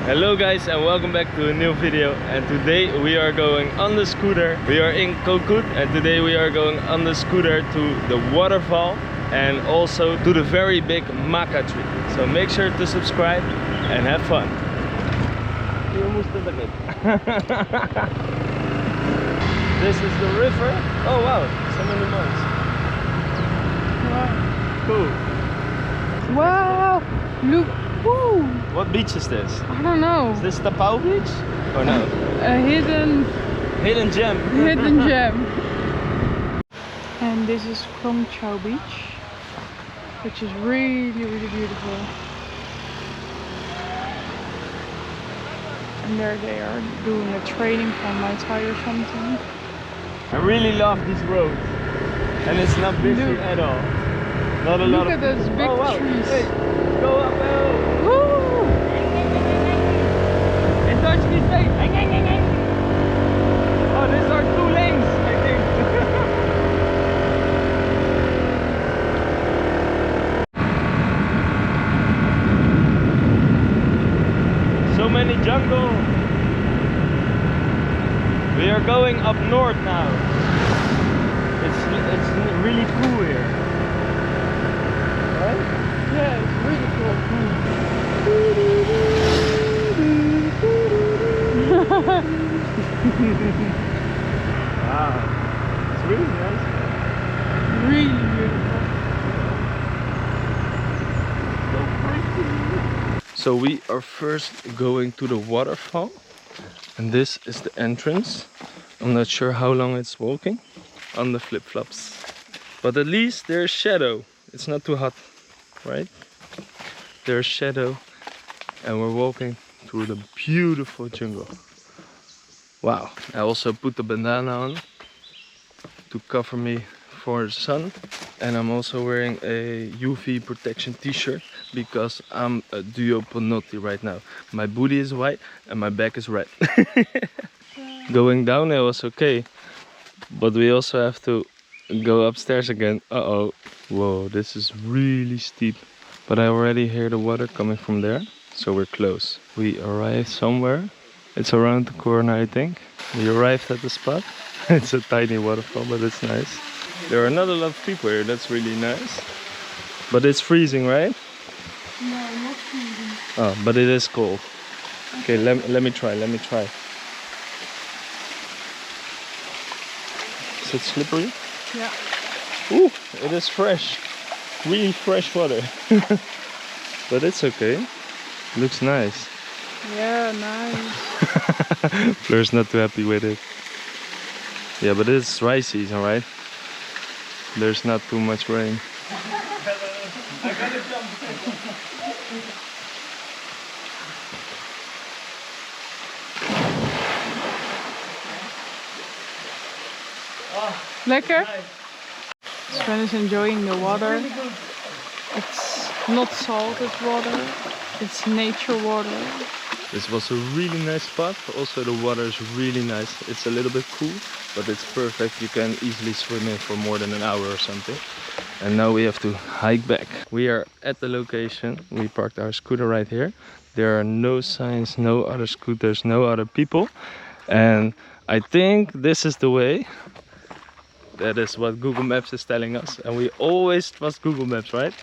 Hello guys and welcome back to a new video, and today we are going on the scooter. We are in Koh Kooh and today we are going on the scooter to the waterfall and also to the very big maca tree. So make sure to subscribe and have fun. This is the river. Oh wow, so many monks. Wow. Cool. Wow, look. Woo. What beach is this? I don't know. Is this Tapau beach? Or no? A hidden gem. hidden gem. And this is Koh Kooh beach, which is really beautiful. And there they are doing a training for Muay Thai or something. I really love this road, and it's not busy at all. Not a lot Look of at those big trees. Hey, go up, Woo! In Dutch we say. Oh, these are 2 lanes, I think. So many jungle. We are going up north now. It's really cool here. Right? Yeah, it's really cool. Wow, it's really nice. Really beautiful. So we are first going to the waterfall, and this is the entrance. I'm not sure how long it's walking on the flip-flops, but at least there's shadow. It's not too hot, right? There's shadow and we're walking through the beautiful jungle. Wow, I also put the bandana on to cover me for the sun, and I'm also wearing a UV protection t-shirt because I'm a duo panotti right now. My booty is white and my back is red. Going downhill was okay, but we also have to go upstairs again. Uh-oh. Whoa, this is really steep. But I already hear the water coming from there, so we're close. We arrived somewhere. It's around the corner, I think. We arrived at the spot. It's a tiny waterfall, but it's nice. There are not a lot of people here, that's really nice. But it's freezing, right? No, not freezing. Oh, but it is cold. Okay, let me try. Is it slippery? Yeah. Ooh, it is fresh. Really fresh water. But it's okay. Looks nice. Yeah, nice. Fleur's not too happy with it. Yeah, but it's dry season, right? There's not too much rain. I gotta jump. Lekker? Sven is enjoying the water. It's not salted water, it's nature water. This was a really nice spot. Also the water is really nice. It's a little bit cool, but it's perfect. You can easily swim in for more than an hour or something. And now we have to hike back. We are at the location. We parked our scooter right here. There are no signs, no other scooters, no other people. And I think this is the way. That is what Google Maps is telling us. And we always trust Google Maps, right?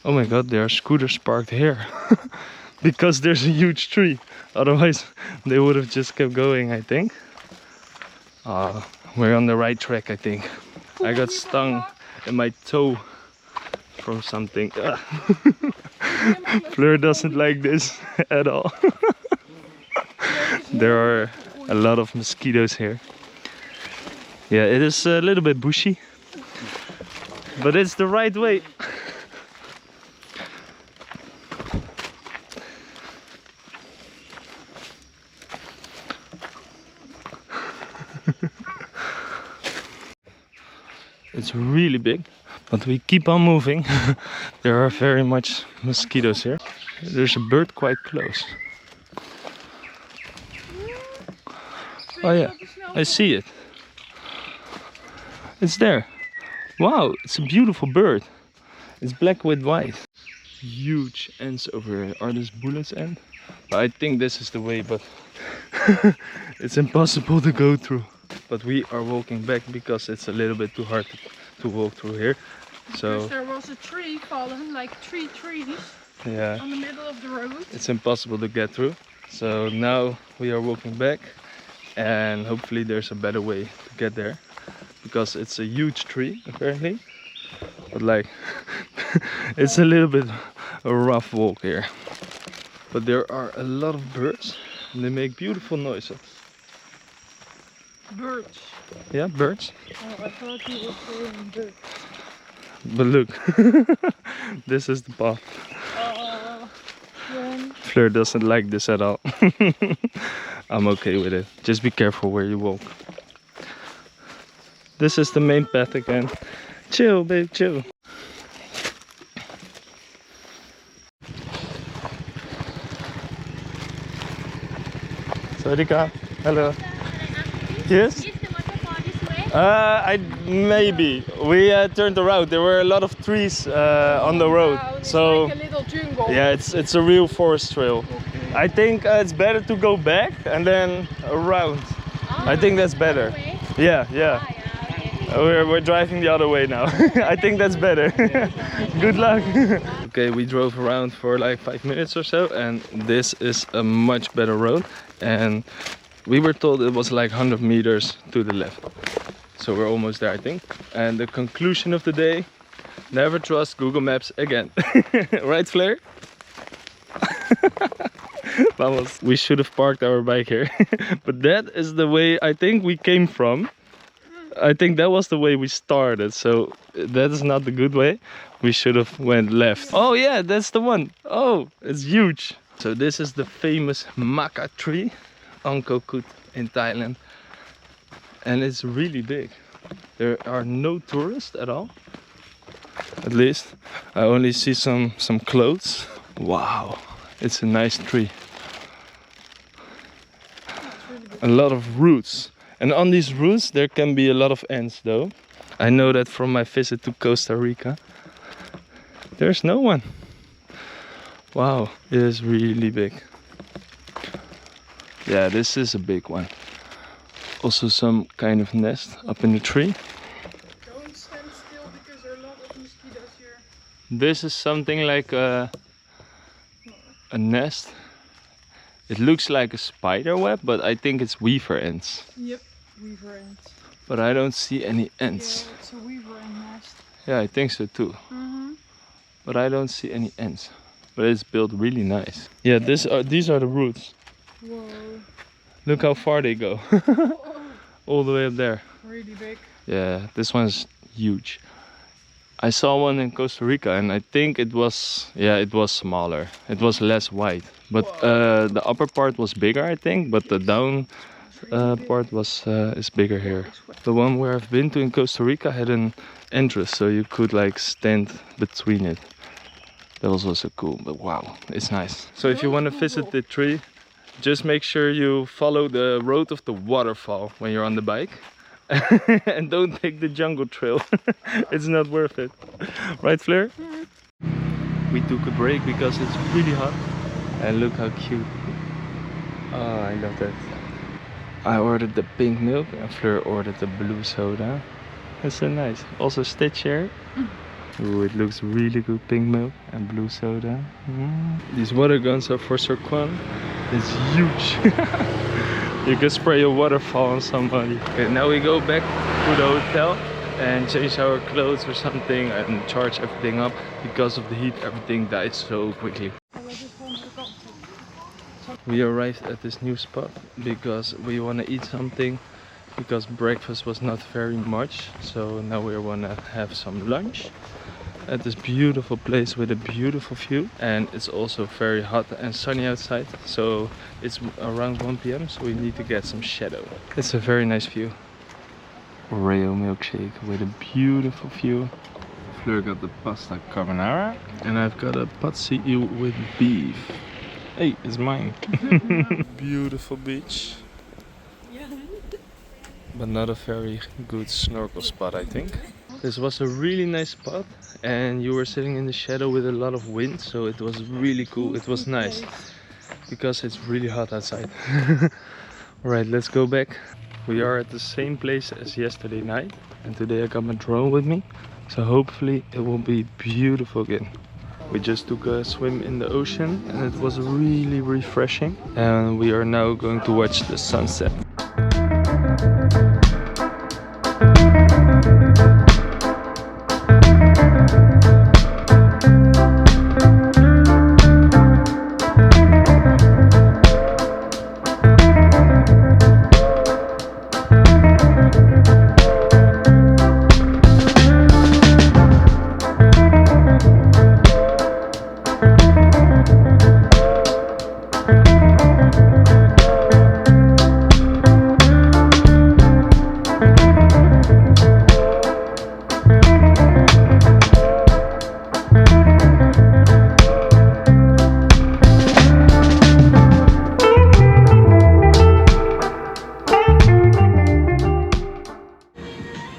Oh my god, there are scooters parked here. Because there's a huge tree. Otherwise, they would have just kept going, I think. We're on the right track, I think. I got stung in my toe from something. Fleur doesn't like this at all. There are a lot of mosquitoes here. Yeah, it is a little bit bushy, but it's the right way. It's really big, but we keep on moving. There are very much mosquitoes here. There's a bird quite close. Oh yeah, I see it. It's there. Wow, it's a beautiful bird. It's black with white. huge ants over here. Are these bullets end? I think this is the way, but it's impossible to go through. But we are walking back because it's a little bit too hard to walk through here. So Because there was a tree fallen, like 3 trees yeah, on the middle of the road. it's impossible to get through. So now we are walking back, and hopefully there's a better way to get there, because it's a huge tree apparently. But like it's a little bit a rough walk here. But there are a lot of birds and they make beautiful noises. Birds. Yeah, birds. Oh, I thought you were saying birds. But look, this is the path. Fleur doesn't like this at all. I'm okay with it. Just be careful where you walk. This is the main path again. Chill, babe, chill. Sawadika. Hello. Yes? Is the waterfall this way? Maybe. We turned around. There were a lot of trees on the road. Wow, it's So like a little jungle. yeah, it's a real forest trail. Okay. I think it's better to go back and then around. I think that's better. Way? Yeah, yeah. Ah, yeah, okay. We're driving the other way now. I think that's better. Good luck. Okay, we drove around for like 5 minutes or so, and this is a much better road. And we were told it was like 100 meters to the left. So we're almost there, I think. And the conclusion of the day: never trust Google Maps again. Right, Fleur? Vamos. We should have parked our bike here. But that is the way I think we came from. I think that was the way we started, so that is not the good way. We should have went left. Oh yeah, that's the one. Oh, it's huge. So this is the famous maca tree on Koh Kooh in Thailand. And it's really big. There are no tourists at all. At least I only see some clothes. Wow, it's a nice tree. A lot of roots. And on these roots there can be a lot of ants though. I know that from my visit to Costa Rica. There's no one. Wow, it is really big. Yeah, this is a big one. Also some kind of nest up in the tree. Don't stand still because there are a lot of mosquitoes here. This is something like a nest. It looks like a spider web, but I think it's weaver ants. Yep, weaver ants. But I don't see any Yeah, ants. it's a weaver ant nest. Yeah, I think so too. But I don't see any ants. But it's built really nice. Yeah, these are the roots. Whoa. Look how far they go. All the way up there. Really big. Yeah, this one's huge. I saw one in Costa Rica and I think it was smaller. It was less wide. But the upper part was bigger, I think, but the down part is bigger here. The one where I've been to in Costa Rica had an entrance, so you could like stand between it. That was also cool, but wow, it's nice. So if you want to visit the tree, just make sure you follow the road of the waterfall when you're on the bike. And don't take the jungle trail. It's not worth it. Right, Fleur? We took a break because it's really hot. And look how cute. Oh, I love that. I ordered the pink milk and Fleur ordered the blue soda. That's so nice. Also Stitch here. Ooh, it looks really good. Pink milk and blue soda. These water guns are for Sirquan. It's huge. You can spray a waterfall on somebody. Okay, now we go back to the hotel and change our clothes or something and charge everything up. Because of the heat, everything dies so quickly. We arrived at this new spot because we want to eat something, because breakfast was not very much. So now we want to have some lunch at this beautiful place with a beautiful view, and it's also very hot and sunny outside, so it's around 1 PM, so we need to get some shadow. It's a very nice view. Oreo milkshake with a beautiful view. Fleur got the pasta carbonara and I've got a pad see ew with beef. Hey, it's mine. Beautiful beach, but not a very good snorkel spot, I think. This was a really nice spot, and you were sitting in the shadow with a lot of wind, so it was really cool. It was nice because it's really hot outside. Alright, let's go back. We are at the same place as yesterday night, and today I got my drone with me, so hopefully it will be beautiful again. We just took a swim in the ocean and it was really refreshing, and we are now going to watch the sunset.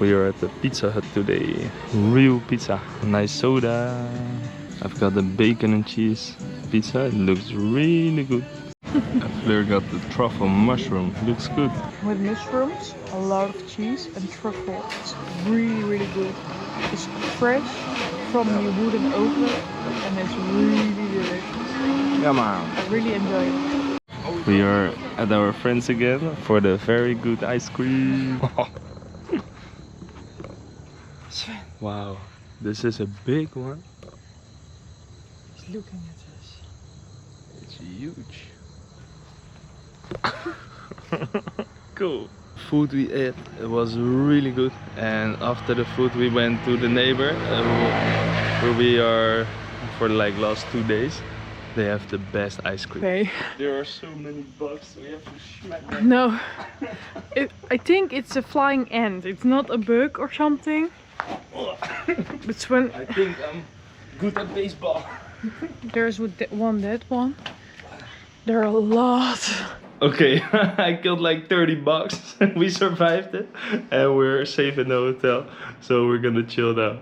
We are at the Pizza Hut today. Real pizza. Nice soda. I've got the bacon and cheese pizza. It looks really good. Fleur got the truffle mushroom. Looks good. With mushrooms, a lot of cheese and truffle. It's really good. It's fresh from the wooden oven and it's really delicious. Come on. I really enjoy it. We are at our friends again for the very good ice cream. Wow, this is a big one. He's looking at us. It's huge. Cool. Food we ate, it was really good, and after the food we went to the neighbor where we are for like last 2 days. They have the best ice cream. Okay. There are so many bugs, we have to smack them. No, I think it's a flying ant. It's not a bug or something. It's when I think I'm good at baseball. there's one dead one. There are a lot. Okay, I killed like 30 bugs. We survived it and we're safe in the hotel, so we're gonna chill now.